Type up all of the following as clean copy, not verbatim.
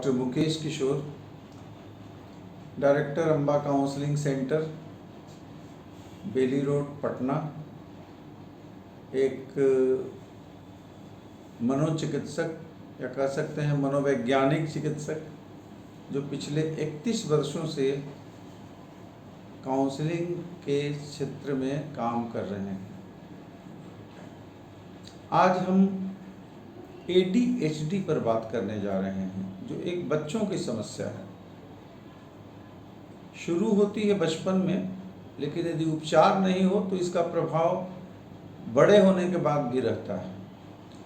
Doctor Mukesh Kishore, director Amba counselling centre, बेली road, Patna. एक मनोचिकित्सक या कह सकते हैं मनोवैज्ञानिक चिकित्सक जो पिछले 31 वर्षों से काउंसलिंग के क्षेत्र में काम कर रहे हैं। आज हम ADHD पर बात करने जा रहे हैं, जो एक बच्चों की समस्या है। शुरू होती है बचपन में, लेकिन यदि उपचार नहीं हो तो इसका प्रभाव बड़े होने के बाद भी रहता है।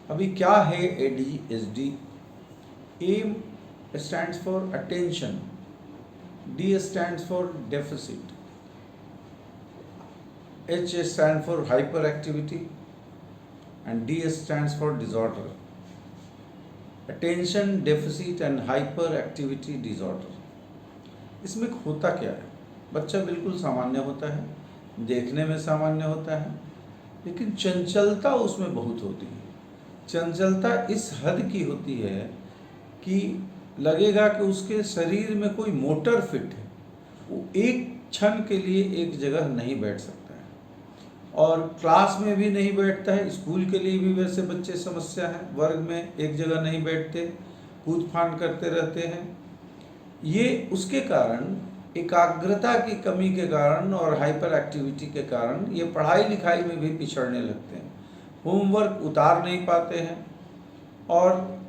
अभी क्या है ADHD? A stands for attention, D stands for deficit, H stands for hyperactivity and D stands for disorder. Attention deficit and hyperactivity disorder. इसमें होता क्या है? बच्चा बिल्कुल सामान्य होता है, देखने में सामान्य होता है, लेकिन चंचलता उसमें बहुत होती है। चंचलता इस हद की होती है कि लगेगा कि उसके शरीर में कोई मोटर फिट है, वो एक क्षण के लिए एक जगह नहीं बैठ सकता है, और क्लास में भी नहीं बैठता है। स्कूल के लिए भी वैसे बच्चे समस्या है, वर्ग में एक जगह नहीं बैठते, कूद फान करते रहते हैं। ये उसके कारण, एकाग्रता की कमी के कारण और हाइपर एक्टिविटी के कारण ये पढ़ाई लिखाई में भी पिछड़ने लगते हैं, होमवर्क उतार नहीं पाते हैं और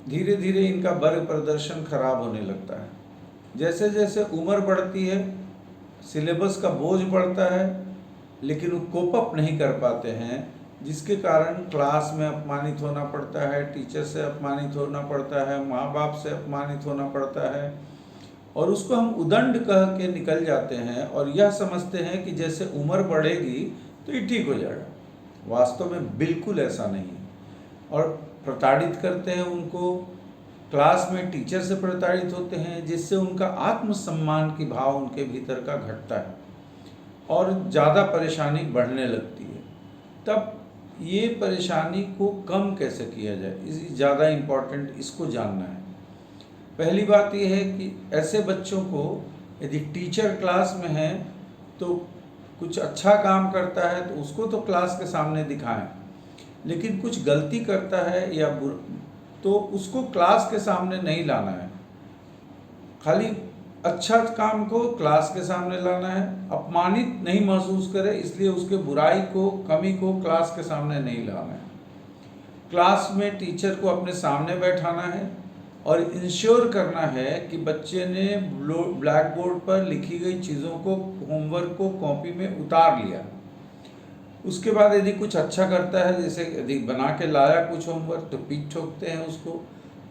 धीरे धीरे इनका वर्ग प्रदर्शन खराब होने लगता है। जैसे जैसे उम्र बढ़ती है, सिलेबस का बोझ बढ़ता है, लेकिन वो कोप अप नहीं कर पाते हैं, जिसके कारण क्लास में अपमानित होना पड़ता है, टीचर से अपमानित होना पड़ता है, माँ बाप से अपमानित होना पड़ता है, और उसको हम उदंड कह के निकल जाते हैं और यह समझते हैं कि जैसे उम्र बढ़ेगी तो ये ठीक हो जाएगा। वास्तव में बिल्कुल ऐसा नहीं है, और प्रताड़ित करते हैं उनको। क्लास में टीचर से प्रताड़ित होते हैं, जिससे उनका आत्मसम्मान की भाव उनके भीतर का घटता है और ज़्यादा परेशानी बढ़ने लगती है। तब ये परेशानी को कम कैसे किया जाए, ज़्यादा इम्पोर्टेंट इसको जानना है। पहली बात यह है कि ऐसे बच्चों को यदि टीचर क्लास में है तो कुछ अच्छा काम करता है तो उसको तो क्लास के सामने दिखाएं, लेकिन कुछ गलती करता है या तो उसको क्लास के सामने नहीं लाना है। खाली अच्छा काम को क्लास के सामने लाना है, अपमानित नहीं महसूस करे इसलिए उसके बुराई को, कमी को क्लास के सामने नहीं लाना है। क्लास में टीचर को अपने सामने बैठाना है और इंश्योर करना है कि बच्चे ने ब्लैक बोर्ड पर लिखी गई चीज़ों को, होमवर्क को कॉपी में उतार लिया। उसके बाद यदि कुछ अच्छा करता है, जैसे यदि बना के लाया कुछ होमवर्क, तो पीठ ठोकते हैं उसको,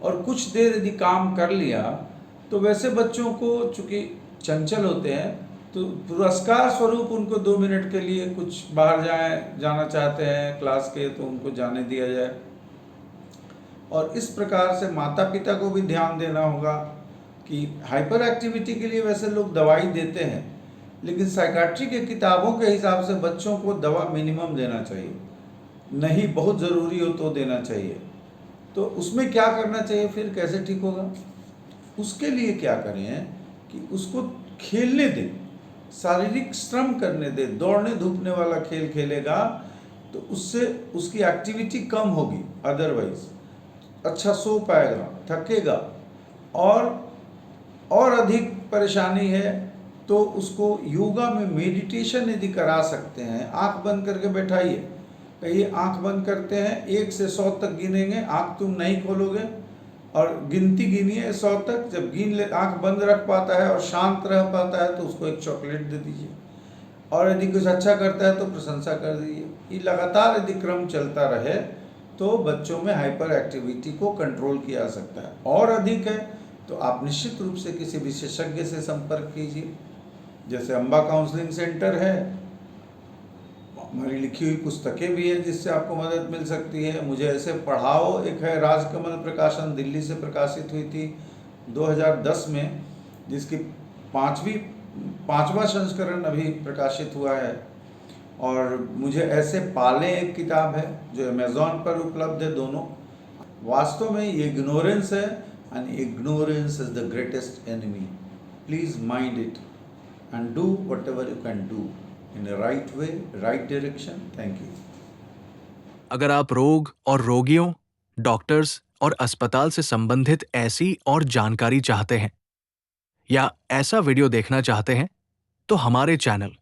और कुछ देर यदि काम कर लिया तो वैसे बच्चों को, चूँकि चंचल होते हैं, तो पुरस्कार स्वरूप उनको 2 मिनट के लिए कुछ बाहर जाना चाहते हैं क्लास के, तो उनको जाने दिया जाए। और इस प्रकार से माता पिता को भी ध्यान देना होगा कि हाइपर एक्टिविटी के लिए वैसे लोग दवाई देते हैं, लेकिन साइकाट्री के किताबों के हिसाब से बच्चों को दवा मिनिमम देना चाहिए, नहीं बहुत ज़रूरी हो तो देना चाहिए। तो उसमें क्या करना चाहिए, फिर कैसे ठीक होगा? उसके लिए क्या करें कि उसको खेलने दें, शारीरिक श्रम करने दें। दौड़ने धूपने वाला खेल खेलेगा तो उससे उसकी एक्टिविटी कम होगी, अदरवाइज अच्छा सो पाएगा, थकेगा। और अधिक परेशानी है तो उसको योगा में मेडिटेशन यदि करा सकते हैं, आंख बंद करके बैठाइए, कहिए आंख बंद करते हैं, 1 से 100 तक गिनेंगे, आंख तुम नहीं खोलोगे और गिनती गिनिए 100 तक। जब आंख बंद रख पाता है और शांत रह पाता है तो उसको एक चॉकलेट दे दीजिए, और यदि कुछ अच्छा करता है तो प्रशंसा कर दीजिए। ये लगातार यदि क्रम चलता रहे तो बच्चों में हाइपर एक्टिविटी को कंट्रोल किया जा सकता है। और अधिक है तो आप निश्चित रूप से किसी विशेषज्ञ से संपर्क कीजिए। जैसे अम्बा काउंसलिंग सेंटर है, हमारी लिखी हुई पुस्तकें भी हैं जिससे आपको मदद मिल सकती है। मुझे ऐसे पढ़ाओ एक है, राजकमल प्रकाशन, दिल्ली से प्रकाशित हुई थी 2010 में, जिसकी पांचवा संस्करण अभी प्रकाशित हुआ है। और मुझे ऐसे पालें एक किताब है जो अमेज़ॉन पर उपलब्ध है। दोनों वास्तव में ये इग्नोरेंस है and ignorance is the greatest enemy. Please mind it and do whatever you can do in the right way, right direction. Thank you. अगर आप रोग और रोगियों, डॉक्टर्स और अस्पताल से संबंधित ऐसी और जानकारी चाहते हैं या ऐसा वीडियो देखना चाहते हैं, तो हमारे channel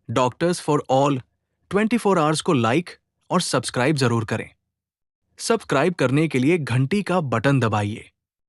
doctors for all 24 hours को लाइक और सब्सक्राइब जरूर करें। सब्सक्राइब करने के लिए घंटी का बटन दबाइए